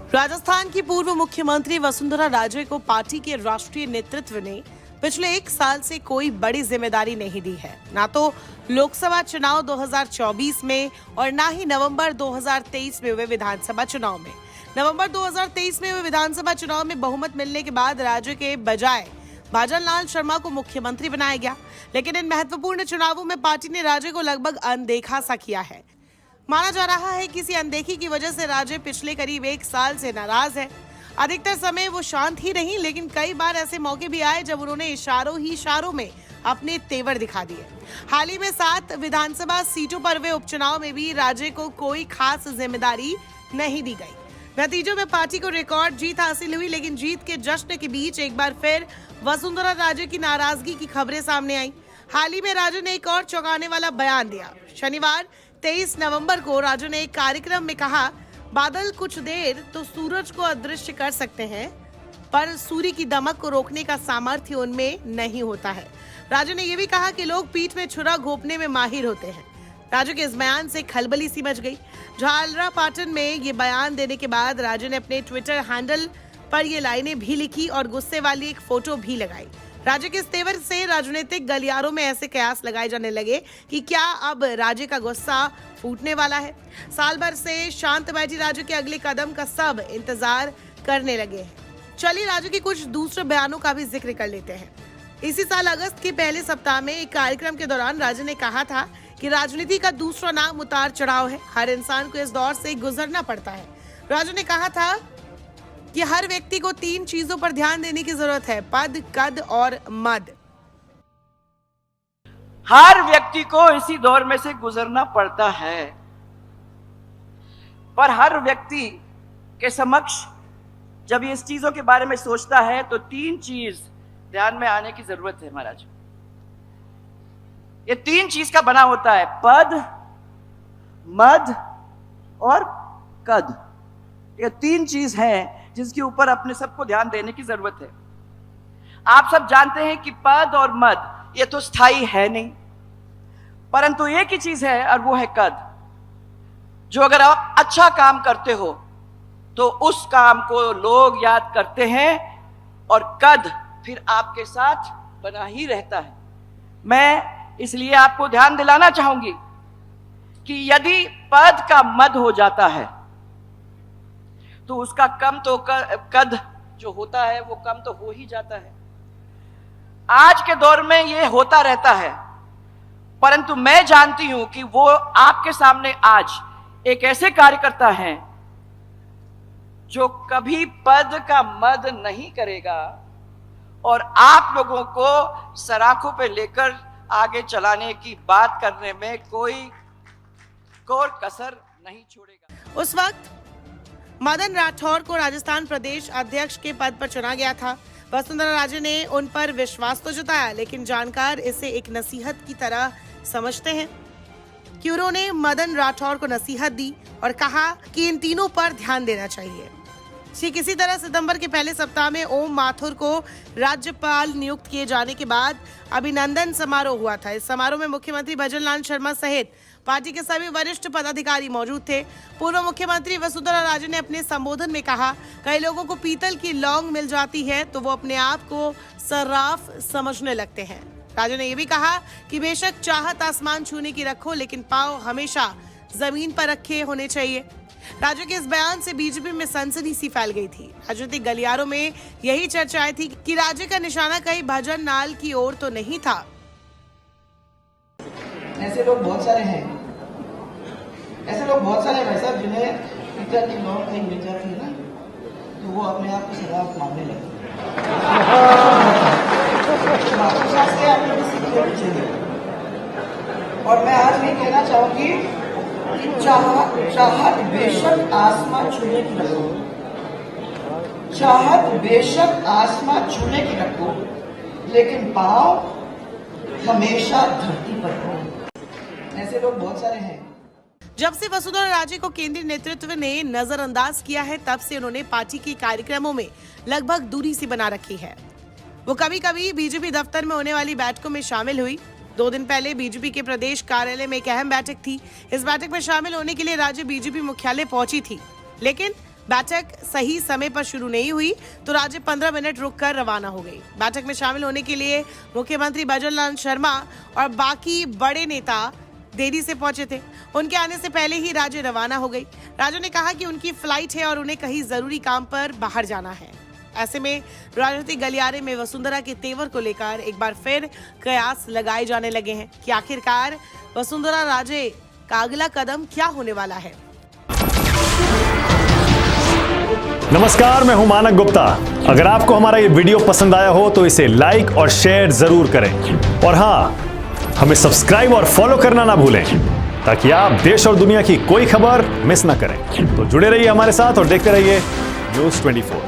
राजस्थान की पूर्व मुख्यमंत्री वसुंधरा राजे को पार्टी के राष्ट्रीय नेतृत्व ने पिछले 1 साल से कोई बड़ी जिम्मेदारी नहीं दी है। ना तो लोकसभा चुनाव 2024 में और ना ही नवंबर 2023 में हुए विधानसभा चुनाव में। नवंबर 2023 में हुए विधानसभा चुनाव में बहुमत मिलने के बाद राज्य के बजाय भाजन लाल शर्मा को मुख्यमंत्री बनाया गया, लेकिन इन महत्वपूर्ण चुनावों में पार्टी ने राज्य को लगभग अनदेखा सा किया है। माना जा रहा है कि इसी अनदेखी की वजह से राज्य पिछले करीब 1 साल से नाराज है। अधिकतर समय वो शांत ही रही, लेकिन कई बार ऐसे मौके भी आए जब उन्होंने इशारों में अपने तेवर दिखा दिए। हाल ही में 7 विधानसभा सीटों पर हुए उपचुनाव में भी राज्य को कोई खास जिम्मेदारी नहीं दी गई। नतीजों में पार्टी को रिकॉर्ड जीत हासिल हुई, लेकिन जीत के जश्न के बीच एक बार फिर वसुंधरा राजे की नाराजगी की खबरें सामने आई। हाल ही में राजे ने एक और चौंकाने वाला बयान दिया। शनिवार 23 नवंबर को राजे ने एक कार्यक्रम में कहा, बादल कुछ देर तो सूरज को अदृश्य कर सकते हैं, पर सूर्य की दमक को रोकने का सामर्थ्य उनमें नहीं होता है। राजे ने यह भी कहा कि लोग पीठ में छुरा घोंपने में माहिर होते हैं। राजे के इस बयान से खलबली सी मच गई। झालरा पाटन में ये बयान देने के बाद राजे ने अपने ट्विटर हैंडल पर ये लाइनें भी लिखी और गुस्से वाली एक फोटो भी लगाई। राज्य के इस तेवर से राजनीतिक गलियारों में ऐसे कयास लगाए जाने लगे कि क्या अब राज्य का गुस्सा फूटने वाला है। साल भर से शांत बैठी राज्य के अगले कदम का सब इंतजार करने लगे हैं। चलिए राज्य के कुछ दूसरे बयानों का भी जिक्र कर लेते हैं। इसी साल अगस्त के पहले सप्ताह में एक कार्यक्रम के दौरान राज्य ने कहा था कि राजनीति का दूसरा नाम उतार चढ़ाव है। हर इंसान को इस दौर से गुजरना पड़ता है। राज्य ने कहा था कि हर व्यक्ति को 3 चीजों पर ध्यान देने की जरूरत है, पद, कद और मद। हर व्यक्ति को इसी दौर में से गुजरना पड़ता है, पर हर व्यक्ति के समक्ष जब ये इस चीजों के बारे में सोचता है तो 3 चीज ध्यान में आने की जरूरत है। महाराज, ये 3 चीज का बना होता है, पद, मद और कद। ये 3 चीज हैं जिसके ऊपर अपने सबको ध्यान देने की जरूरत है। आप सब जानते हैं कि पद और मद ये तो स्थायी है नहीं, परंतु एक ही चीज है और वो है कद। जो अगर आप अच्छा काम करते हो तो उस काम को लोग याद करते हैं और कद फिर आपके साथ बना ही रहता है। मैं इसलिए आपको ध्यान दिलाना चाहूंगी कि यदि पद का मद हो जाता है तो उसका कम तो कद जो होता है वो कम तो हो ही जाता है। आज के दौर में ये होता रहता है, परंतु मैं जानती हूं कि वो आपके सामने आज एक ऐसे कार्यकर्ता हैं जो कभी पद का मद नहीं करेगा और आप लोगों को सराखों पे लेकर आगे चलाने की बात करने में कोई कसर नहीं छोड़ेगा। उस वक्त मदन राठौर को राजस्थान प्रदेश अध्यक्ष के पद पर चुना गया था। वसुंधरा राजे ने उन पर विश्वास तो जताया, लेकिन जानकार इसे एक नसीहत की तरह समझते हैं कि उन्होंने मदन राठौर को नसीहत दी और कहा कि इन तीनों पर ध्यान देना चाहिए। ठीक इसी तरह सितंबर के पहले सप्ताह में ओम माथुर को राज्यपाल नियुक्त किए जाने के बाद अभिनंदन समारोह हुआ था। इस समारोह में मुख्यमंत्री भजन लाल शर्मा सहित पार्टी के सभी वरिष्ठ पदाधिकारी मौजूद थे। पूर्व मुख्यमंत्री वसुंधरा राजे ने अपने संबोधन में कहा, कई लोगों को पीतल की लौंग मिल जाती है तो वो अपने आप को सर्राफ समझने लगते हैं। राजे ने यह भी कहा कि बेशक चाहत आसमान छूने की रखो, लेकिन पांव हमेशा जमीन पर रखे होने चाहिए। राज्य के इस बयान से बीजेपी में सनसनी सी फैल गई थी। राजनीतिक गलियारों में यही चर्चाएं थी कि राज्य का निशाना कहीं भजन लाल की ओर तो नहीं था। ऐसे लोग बहुत सारे हैं, भाई साहब, जिन्हें पीतल की लौंग नहीं मिल जाती है ना तो वो अपने आप को सर्राफ मानने लगते हैं। और मैं आज नहीं कहना चाहूंगी कि चाहत बेशक आसमान छूने की रखो, चाहत बेशक आसमान छूने की रखो, लेकिन पांव हमेशा धरती पर हो। ऐसे लोग बहुत सारे हैं। जब से वसुंधरा राजे को केंद्रीय नेतृत्व ने नजरअंदाज किया है, तब से उन्होंने पार्टी के कार्यक्रमों में लगभग दूरी सी बना रखी है। वो कभी कभी बीजेपी दफ्तर में होने वाली बैठकों में शामिल हुई। 2 दिन पहले बीजेपी के प्रदेश कार्यालय में एक अहम बैठक थी। इस बैठक में शामिल होने के लिए राज्य बीजेपी मुख्यालय पहुंची थी, लेकिन बैठक सही समय पर शुरू नहीं हुई तो राज्य 15 मिनट रुककर रवाना हो गई। बैठक में शामिल होने के लिए मुख्यमंत्री भजनलाल शर्मा और बाकी बड़े नेता देरी से पहुंचे थे। उनके आने से पहले ही राज्य रवाना हो गई। राज्य ने कहा कि उनकी फ्लाइट है और उन्हें कहीं जरूरी काम पर बाहर जाना है। ऐसे में राजनीतिक गलियारे में वसुंधरा के तेवर को लेकर एक बार फिर कयास लगाए जाने लगे हैं कि आखिरकार वसुंधरा राजे का अगला कदम क्या होने वाला है। नमस्कार, मैं हूं मानक गुप्ता। अगर आपको हमारा ये वीडियो पसंद आया हो तो इसे लाइक और शेयर जरूर करें और हां, हमें सब्सक्राइब और फॉलो करना ना भूलें ताकि आप देश और दुनिया की कोई खबर मिस ना करें। तो जुड़े रहिए हमारे साथ और देखते रहिए न्यूज़ 24।